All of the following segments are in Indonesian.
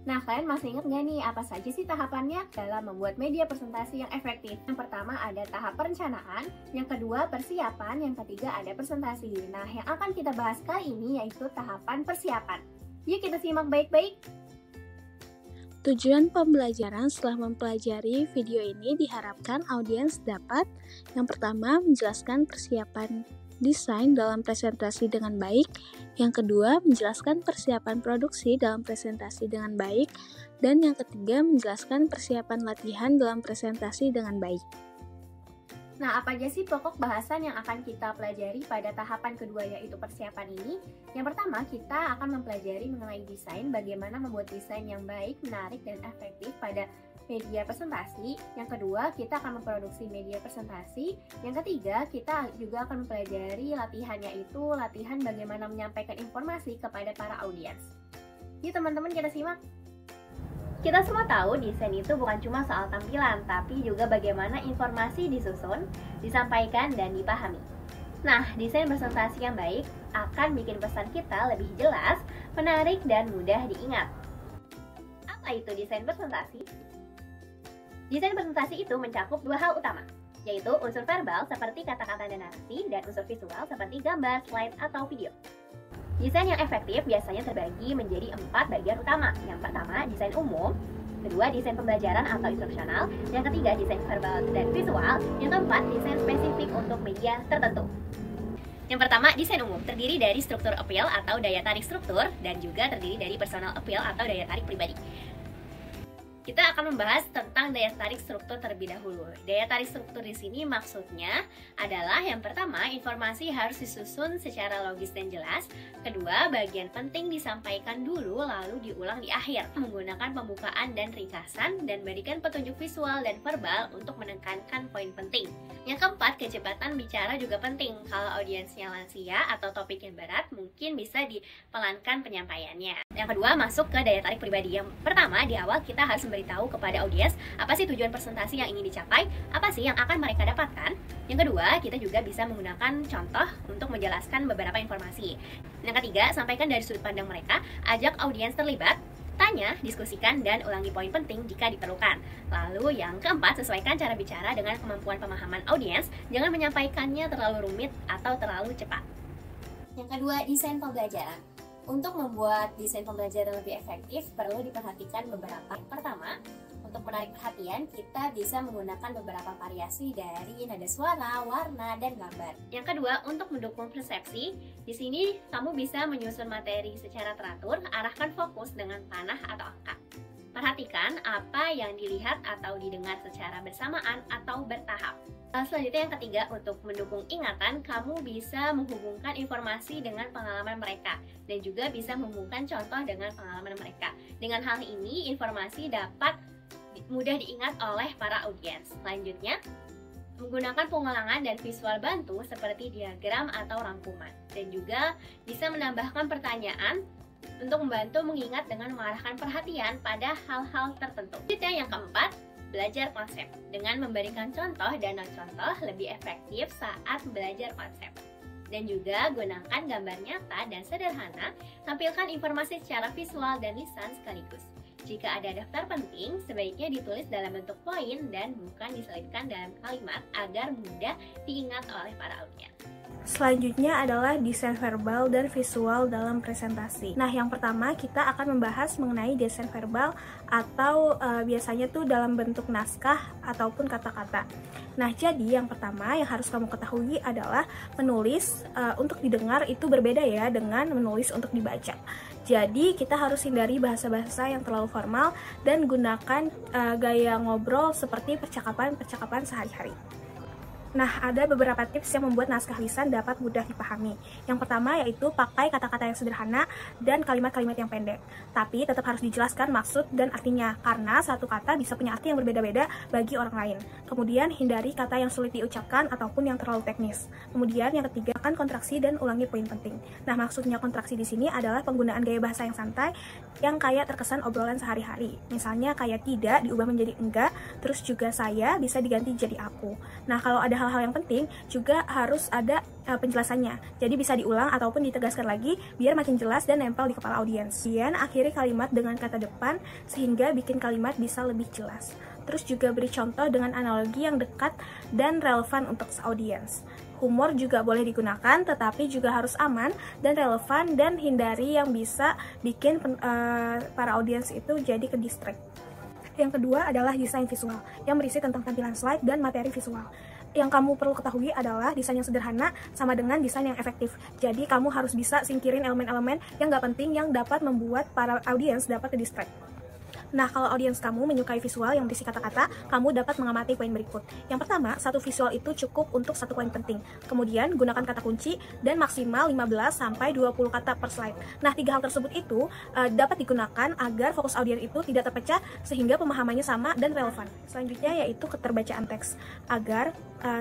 Nah, kalian masih ingat nggak nih apa saja sih tahapannya dalam membuat media presentasi yang efektif? Yang pertama ada tahap perencanaan, yang kedua persiapan, yang ketiga ada presentasi. Nah, yang akan kita bahas kali ini yaitu tahapan persiapan. Yuk kita simak baik-baik. Tujuan pembelajaran setelah mempelajari video ini diharapkan audiens dapat yang pertama menjelaskan persiapan desain dalam presentasi dengan baik, yang kedua menjelaskan persiapan produksi dalam presentasi dengan baik, dan yang ketiga menjelaskan persiapan latihan dalam presentasi dengan baik. Nah, apa aja sih pokok bahasan yang akan kita pelajari pada tahapan kedua yaitu persiapan ini? Yang pertama, kita akan mempelajari mengenai desain, bagaimana membuat desain yang baik, menarik, dan efektif pada media presentasi. Yang kedua, kita akan memproduksi media presentasi. Yang ketiga, kita juga akan mempelajari latihan, yaitu latihan bagaimana menyampaikan informasi kepada para audiens. Yuk teman-teman kita simak. Kita semua tahu desain itu bukan cuma soal tampilan, tapi juga bagaimana informasi disusun, disampaikan, dan dipahami. Nah, desain presentasi yang baik akan bikin pesan kita lebih jelas, menarik, dan mudah diingat. Apa itu desain presentasi? Desain presentasi itu mencakup dua hal utama, yaitu unsur verbal seperti kata-kata dan narasi, dan unsur visual seperti gambar, slide, atau video. Desain yang efektif biasanya terbagi menjadi 4 bagian utama. Yang pertama, desain umum. Kedua, desain pembelajaran atau instruksional. Yang ketiga, desain verbal dan visual. Yang keempat, desain spesifik untuk media tertentu. Yang pertama, desain umum terdiri dari struktur appeal atau daya tarik struktur, dan juga terdiri dari personal appeal atau daya tarik pribadi. Kita akan membahas tentang daya tarik struktur terlebih dahulu. Daya tarik struktur di sini maksudnya adalah yang pertama, informasi harus disusun secara logis dan jelas. Kedua, bagian penting disampaikan dulu lalu diulang di akhir, menggunakan pembukaan dan ringkasan, dan berikan petunjuk visual dan verbal untuk menekankan poin penting. Yang keempat, kecepatan bicara juga penting. Kalau audiensnya lansia atau topiknya berat, mungkin bisa dipelankan penyampaiannya. Yang kedua, masuk ke daya tarik pribadi. Yang pertama, di awal kita harus memberitahu kepada audiens apa sih tujuan presentasi yang ingin dicapai, apa sih yang akan mereka dapatkan. Yang kedua, kita juga bisa menggunakan contoh untuk menjelaskan beberapa informasi. Yang ketiga, sampaikan dari sudut pandang mereka, ajak audiens terlibat, tanya, diskusikan, dan ulangi poin penting jika diperlukan. Lalu yang keempat, sesuaikan cara bicara dengan kemampuan pemahaman audiens, jangan menyampaikannya terlalu rumit atau terlalu cepat. Yang kedua, desain pembelajaran. Untuk membuat desain pembelajaran lebih efektif, perlu diperhatikan beberapa. Yang pertama, untuk menarik perhatian, kita bisa menggunakan beberapa variasi dari nada suara, warna, dan gambar. Yang kedua, untuk mendukung persepsi, di sini kamu bisa menyusun materi secara teratur, arahkan fokus dengan panah atau angka. Perhatikan apa yang dilihat atau didengar secara bersamaan atau bertahap. Selanjutnya yang ketiga, untuk mendukung ingatan, kamu bisa menghubungkan informasi dengan pengalaman mereka dan juga bisa menghubungkan contoh dengan pengalaman mereka. Dengan hal ini, informasi dapat mudah diingat oleh para audiens. Selanjutnya, menggunakan pengulangan dan visual bantu seperti diagram atau rangkuman, dan juga bisa menambahkan pertanyaan untuk membantu mengingat dengan mengarahkan perhatian pada hal-hal tertentu. Selanjutnya yang keempat, belajar konsep. Dengan memberikan contoh dan non-contoh lebih efektif saat belajar konsep. Dan juga gunakan gambar nyata dan sederhana, tampilkan informasi secara visual dan lisan sekaligus. Jika ada daftar penting, sebaiknya ditulis dalam bentuk poin dan bukan diselipkan dalam kalimat agar mudah diingat oleh para audiens. Selanjutnya adalah desain verbal dan visual dalam presentasi. Nah, yang pertama kita akan membahas mengenai desain verbal atau biasanya tuh dalam bentuk naskah ataupun kata-kata. Nah, jadi yang pertama yang harus kamu ketahui adalah menulis untuk didengar itu berbeda ya dengan menulis untuk dibaca. Jadi kita harus hindari bahasa-bahasa yang terlalu formal dan gunakan gaya ngobrol seperti percakapan sehari-hari. Nah, ada beberapa tips yang membuat naskah lisan dapat mudah dipahami. Yang pertama yaitu pakai kata-kata yang sederhana dan kalimat-kalimat yang pendek. Tapi tetap harus dijelaskan maksud dan artinya, karena satu kata bisa punya arti yang berbeda-beda bagi orang lain. Kemudian, hindari kata yang sulit diucapkan ataupun yang terlalu teknis. Kemudian, yang ketiga, kan kontraksi dan ulangi poin penting. Nah, maksudnya kontraksi di sini adalah penggunaan gaya bahasa yang santai yang kayak terkesan obrolan sehari-hari. Misalnya kayak tidak diubah menjadi enggak, terus juga saya bisa diganti jadi aku. Nah, kalau ada hal-hal yang penting juga harus ada penjelasannya. Jadi bisa diulang ataupun ditegaskan lagi biar makin jelas dan nempel di kepala audiens. Kemudian akhiri kalimat dengan kata depan sehingga bikin kalimat bisa lebih jelas. Terus juga beri contoh dengan analogi yang dekat dan relevan untuk audiens. Humor juga boleh digunakan, tetapi juga harus aman dan relevan, dan hindari yang bisa bikin para audiens itu jadi ke distract. Yang kedua adalah desain visual, yang berisi tentang tampilan slide dan materi visual. Yang kamu perlu ketahui adalah desain yang sederhana sama dengan desain yang efektif. Jadi kamu harus bisa singkirin elemen-elemen yang gak penting yang dapat membuat para audiens dapat ke distract. Nah, kalau audiens kamu menyukai visual yang berisi kata-kata, kamu dapat mengamati poin berikut. Yang pertama, satu visual itu cukup untuk satu poin penting. Kemudian, gunakan kata kunci dan maksimal 15-20 kata per slide. Nah, 3 hal tersebut itu dapat digunakan agar fokus audiens itu tidak terpecah sehingga pemahamannya sama dan relevan. Selanjutnya yaitu keterbacaan teks. Agar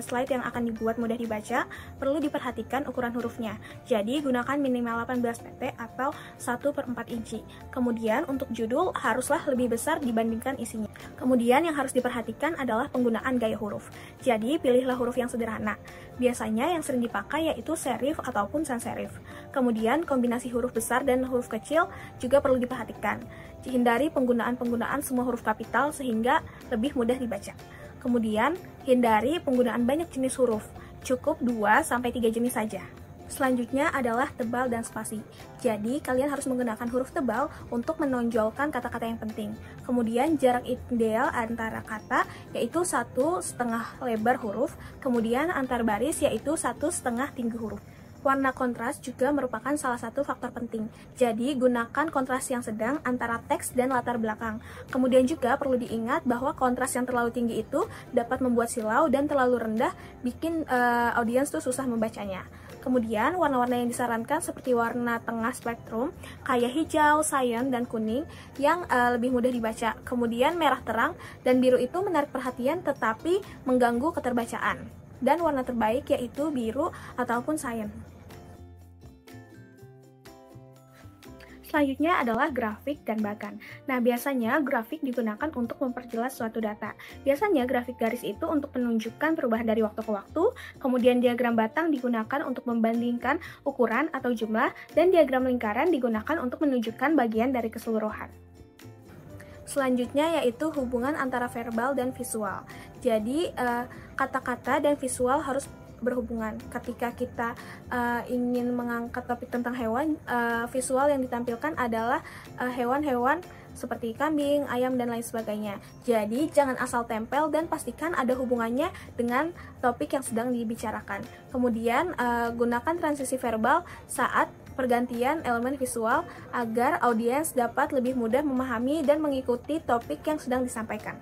slide yang akan dibuat mudah dibaca, perlu diperhatikan ukuran hurufnya. Jadi, gunakan minimal 18 pt atau 1/4 inci. Kemudian, untuk judul haruslah lebih besar dibandingkan isinya. Kemudian yang harus diperhatikan adalah penggunaan gaya huruf. Jadi pilihlah huruf yang sederhana. Biasanya yang sering dipakai yaitu serif ataupun sans serif. Kemudian kombinasi huruf besar dan huruf kecil juga perlu diperhatikan. Hindari penggunaan semua huruf kapital sehingga lebih mudah dibaca. Kemudian hindari penggunaan banyak jenis huruf. Cukup 2-3 jenis saja. Selanjutnya adalah tebal dan spasi. Jadi, kalian harus menggunakan huruf tebal untuk menonjolkan kata-kata yang penting. Kemudian, jarak ideal antara kata yaitu 1,5 lebar huruf. Kemudian, antar baris yaitu 1,5 tinggi huruf. Warna kontras juga merupakan salah satu faktor penting. Jadi, gunakan kontras yang sedang antara teks dan latar belakang. Kemudian juga perlu diingat bahwa kontras yang terlalu tinggi itu dapat membuat silau, dan terlalu rendah bikin audiens tuh susah membacanya. Kemudian, warna-warna yang disarankan seperti warna tengah spektrum, kayak hijau, cyan, dan kuning yang lebih mudah dibaca. Kemudian, merah terang dan biru itu menarik perhatian tetapi mengganggu keterbacaan. Dan warna terbaik yaitu biru ataupun cyan. Selanjutnya adalah grafik dan bahkan. Nah, biasanya grafik digunakan untuk memperjelas suatu data. Biasanya grafik garis itu untuk menunjukkan perubahan dari waktu ke waktu, kemudian diagram batang digunakan untuk membandingkan ukuran atau jumlah, dan diagram lingkaran digunakan untuk menunjukkan bagian dari keseluruhan. Selanjutnya yaitu hubungan antara verbal dan visual. Jadi, kata-kata dan visual harus berhubungan. Ketika kita ingin mengangkat topik tentang hewan, visual yang ditampilkan adalah hewan-hewan seperti kambing, ayam, dan lain sebagainya. Jadi jangan asal tempel dan pastikan ada hubungannya dengan topik yang sedang dibicarakan. Kemudian gunakan transisi verbal saat pergantian elemen visual agar audiens dapat lebih mudah memahami dan mengikuti topik yang sedang disampaikan.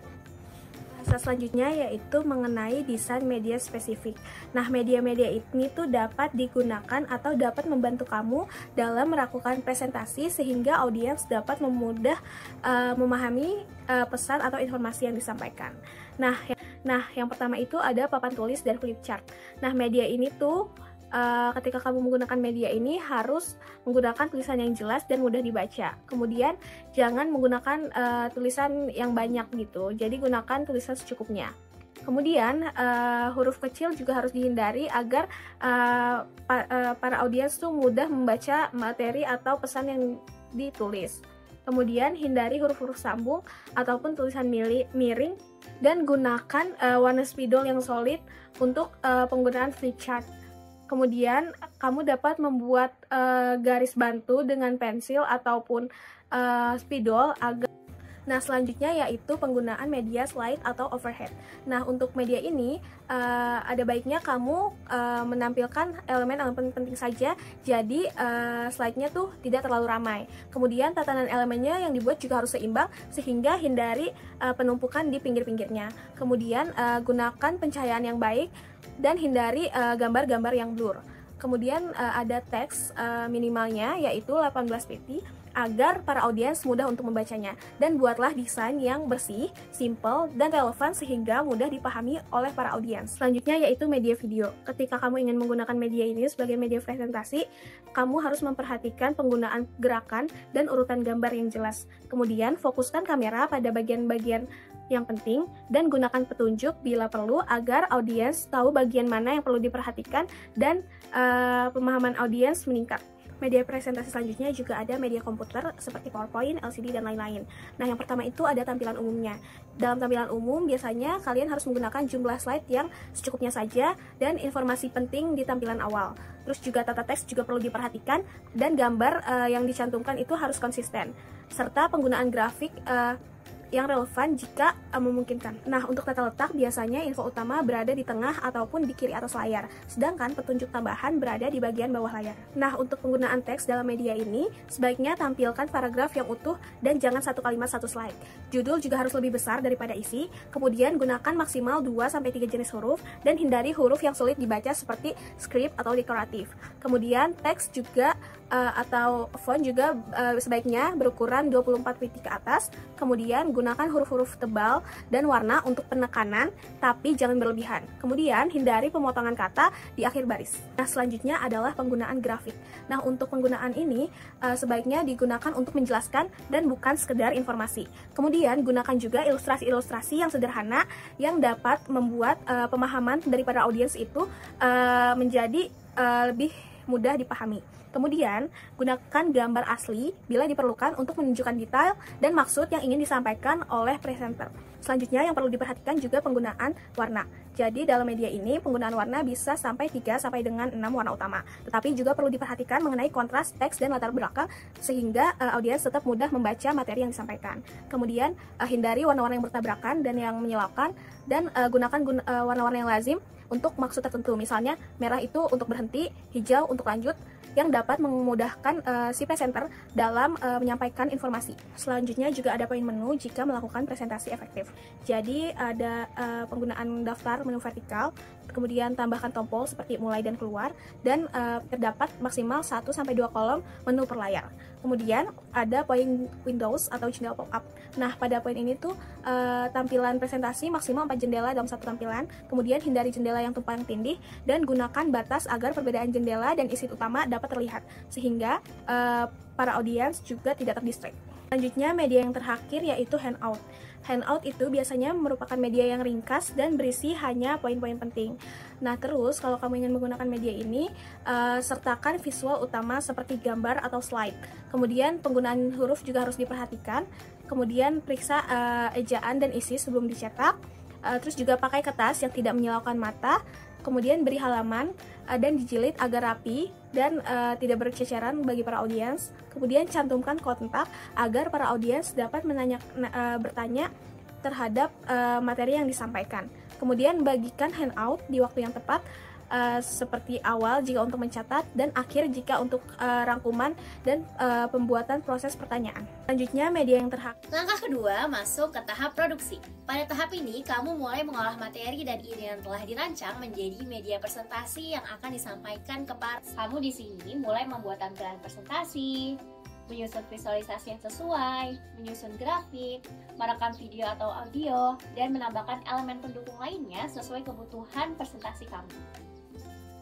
Selanjutnya yaitu mengenai desain media spesifik. Nah, media-media ini tuh dapat digunakan atau dapat membantu kamu dalam melakukan presentasi sehingga audiens dapat memudah memahami pesan atau informasi yang disampaikan. Nah, yang pertama itu ada papan tulis dan flip chart. Nah, media ini tuh ketika kamu menggunakan media ini harus menggunakan tulisan yang jelas dan mudah dibaca. Kemudian jangan menggunakan tulisan yang banyak gitu. Jadi gunakan tulisan secukupnya. Kemudian huruf kecil juga harus dihindari agar para audiens tuh mudah membaca materi atau pesan yang ditulis. Kemudian hindari huruf-huruf sambung ataupun tulisan miring, dan gunakan warna spidol yang solid untuk penggunaan flip chart. Kemudian kamu dapat membuat garis bantu dengan pensil ataupun spidol agar. Nah, selanjutnya yaitu penggunaan media slide atau overhead. Nah, untuk media ini ada baiknya kamu menampilkan elemen-elemen penting saja, jadi slide-nya tuh tidak terlalu ramai. Kemudian tatanan elemennya yang dibuat juga harus seimbang sehingga hindari penumpukan di pinggir-pinggirnya. Kemudian gunakan pencahayaan yang baik dan hindari gambar-gambar yang blur. Kemudian ada teks minimalnya yaitu 18 pt agar para audiens mudah untuk membacanya, dan buatlah desain yang bersih, simple, dan relevan sehingga mudah dipahami oleh para audiens. Selanjutnya yaitu media video. Ketika kamu ingin menggunakan media ini sebagai media presentasi, kamu harus memperhatikan penggunaan gerakan dan urutan gambar yang jelas. Kemudian fokuskan kamera pada bagian-bagian yang penting dan gunakan petunjuk bila perlu agar audiens tahu bagian mana yang perlu diperhatikan dan pemahaman audiens meningkat. Media presentasi selanjutnya juga ada media komputer seperti PowerPoint, LCD, dan lain-lain. Nah, yang pertama itu ada tampilan umumnya. Dalam tampilan umum, biasanya kalian harus menggunakan jumlah slide yang secukupnya saja dan informasi penting di tampilan awal. Terus juga tata teks juga perlu diperhatikan dan gambar yang dicantumkan itu harus konsisten. Serta penggunaan grafik yang relevan jika memungkinkan. Nah, untuk tata letak biasanya info utama berada di tengah ataupun di kiri atas layar, sedangkan petunjuk tambahan berada di bagian bawah layar. Nah, untuk penggunaan teks dalam media ini, sebaiknya tampilkan paragraf yang utuh dan jangan satu kalimat satu slide. Judul juga harus lebih besar daripada isi, kemudian gunakan maksimal 2-3 jenis huruf dan hindari huruf yang sulit dibaca seperti script atau dekoratif. Kemudian teks juga atau font juga sebaiknya berukuran 24 piti ke atas. Kemudian gunakan huruf-huruf tebal dan warna untuk penekanan, tapi jangan berlebihan. Kemudian hindari pemotongan kata di akhir baris. Nah, selanjutnya adalah penggunaan grafik. Nah, untuk penggunaan ini sebaiknya digunakan untuk menjelaskan dan bukan sekedar informasi. Kemudian gunakan juga ilustrasi-ilustrasi yang sederhana yang dapat membuat pemahaman daripada audiens itu menjadi lebih mudah dipahami. Kemudian, gunakan gambar asli bila diperlukan untuk menunjukkan detail dan maksud yang ingin disampaikan oleh presenter. Selanjutnya yang perlu diperhatikan juga penggunaan warna. Jadi dalam media ini penggunaan warna bisa sampai 3 sampai dengan 6 warna utama. Tetapi juga perlu diperhatikan mengenai kontras teks dan latar belakang sehingga audiens tetap mudah membaca materi yang disampaikan. Kemudian hindari warna-warna yang bertabrakan dan yang menyilaukan dan gunakan warna-warna yang lazim untuk maksud tertentu. Misalnya merah itu untuk berhenti, hijau untuk lanjut, yang dapat memudahkan si presenter dalam menyampaikan informasi. Selanjutnya juga ada poin menu jika melakukan presentasi efektif. Jadi ada penggunaan daftar menu vertikal, kemudian tambahkan tombol seperti mulai dan keluar, dan terdapat maksimal 1-2 kolom menu per layar. Kemudian ada poin Windows atau jendela pop-up. Nah, pada poin ini tuh tampilan presentasi maksimal 4 jendela dalam satu tampilan, kemudian hindari jendela yang tumpang tindih, dan gunakan batas agar perbedaan jendela dan isi utama dapat terlihat, sehingga para audiens juga tidak terdistract. Selanjutnya, media yang terakhir yaitu handout. Handout itu biasanya merupakan media yang ringkas dan berisi hanya poin-poin penting. Nah, terus kalau kamu ingin menggunakan media ini, sertakan visual utama seperti gambar atau slide. Kemudian penggunaan huruf juga harus diperhatikan. Kemudian periksa ejaan dan isi sebelum dicetak. Terus juga pakai kertas yang tidak menyilaukan mata. Kemudian beri halaman dan dijilid agar rapi dan tidak berceceran bagi para audiens. Kemudian cantumkan kontak agar para audiens dapat bertanya terhadap materi yang disampaikan. Kemudian bagikan handout di waktu yang tepat, seperti awal jika untuk mencatat dan akhir jika untuk rangkuman dan pembuatan proses pertanyaan. Selanjutnya, media yang terakhir. Langkah kedua masuk ke tahap produksi. Pada tahap ini, kamu mulai mengolah materi dan ide yang telah dirancang menjadi media presentasi yang akan disampaikan kepada kamu. Di sini mulai membuat tampilan presentasi, menyusun visualisasi yang sesuai, menyusun grafik, merekam video atau audio, dan menambahkan elemen pendukung lainnya sesuai kebutuhan presentasi kamu.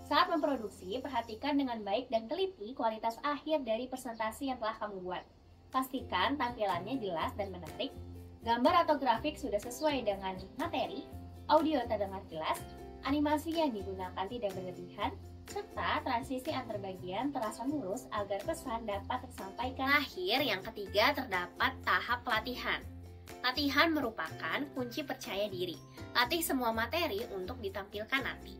Saat memproduksi, perhatikan dengan baik dan teliti kualitas akhir dari presentasi yang telah kamu buat. Pastikan tampilannya jelas dan menarik, gambar atau grafik sudah sesuai dengan materi, audio terdengar jelas, animasi yang digunakan tidak berlebihan, serta transisi antar bagian terasa mulus agar pesan dapat tersampaikan. Akhir, yang ketiga, terdapat tahap pelatihan. Latihan merupakan kunci percaya diri. Latih semua materi untuk ditampilkan nanti.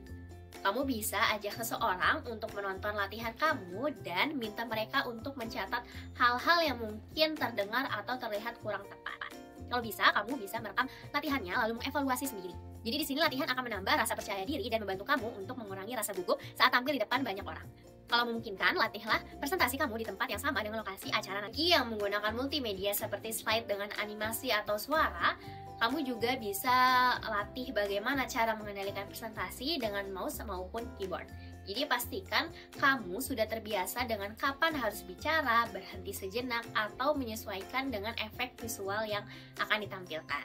Kamu bisa ajak seseorang untuk menonton latihan kamu dan minta mereka untuk mencatat hal-hal yang mungkin terdengar atau terlihat kurang tepat. Kalau bisa, kamu bisa merekam latihannya lalu mengevaluasi sendiri. Jadi di sini latihan akan menambah rasa percaya diri dan membantu kamu untuk mengurangi rasa gugup saat tampil di depan banyak orang. Kalau memungkinkan, latihlah presentasi kamu di tempat yang sama dengan lokasi acara nanti yang menggunakan multimedia seperti slide dengan animasi atau suara. Kamu juga bisa latih bagaimana cara mengendalikan presentasi dengan mouse maupun keyboard. Jadi pastikan kamu sudah terbiasa dengan kapan harus bicara, berhenti sejenak, atau menyesuaikan dengan efek visual yang akan ditampilkan.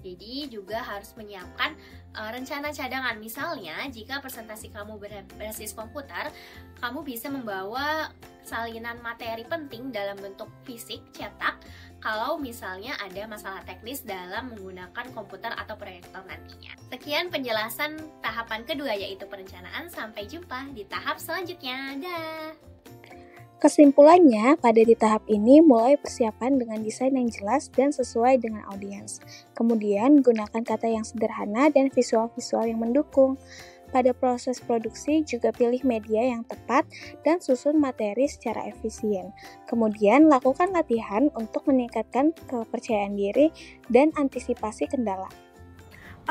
Jadi juga harus menyiapkan rencana cadangan. Misalnya, jika presentasi kamu berbasis komputer, kamu bisa membawa salinan materi penting dalam bentuk fisik, cetak, kalau misalnya ada masalah teknis dalam menggunakan komputer atau proyektor nantinya. Sekian penjelasan tahapan kedua yaitu perencanaan. Sampai jumpa di tahap selanjutnya. Dah. Kesimpulannya, pada di tahap ini mulai persiapan dengan desain yang jelas dan sesuai dengan audiens. Kemudian, gunakan kata yang sederhana dan visual-visual yang mendukung. Pada proses produksi, juga pilih media yang tepat dan susun materi secara efisien. Kemudian, lakukan latihan untuk meningkatkan kepercayaan diri dan antisipasi kendala.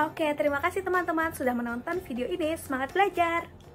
Oke, terima kasih teman-teman sudah menonton video ini. Semangat belajar!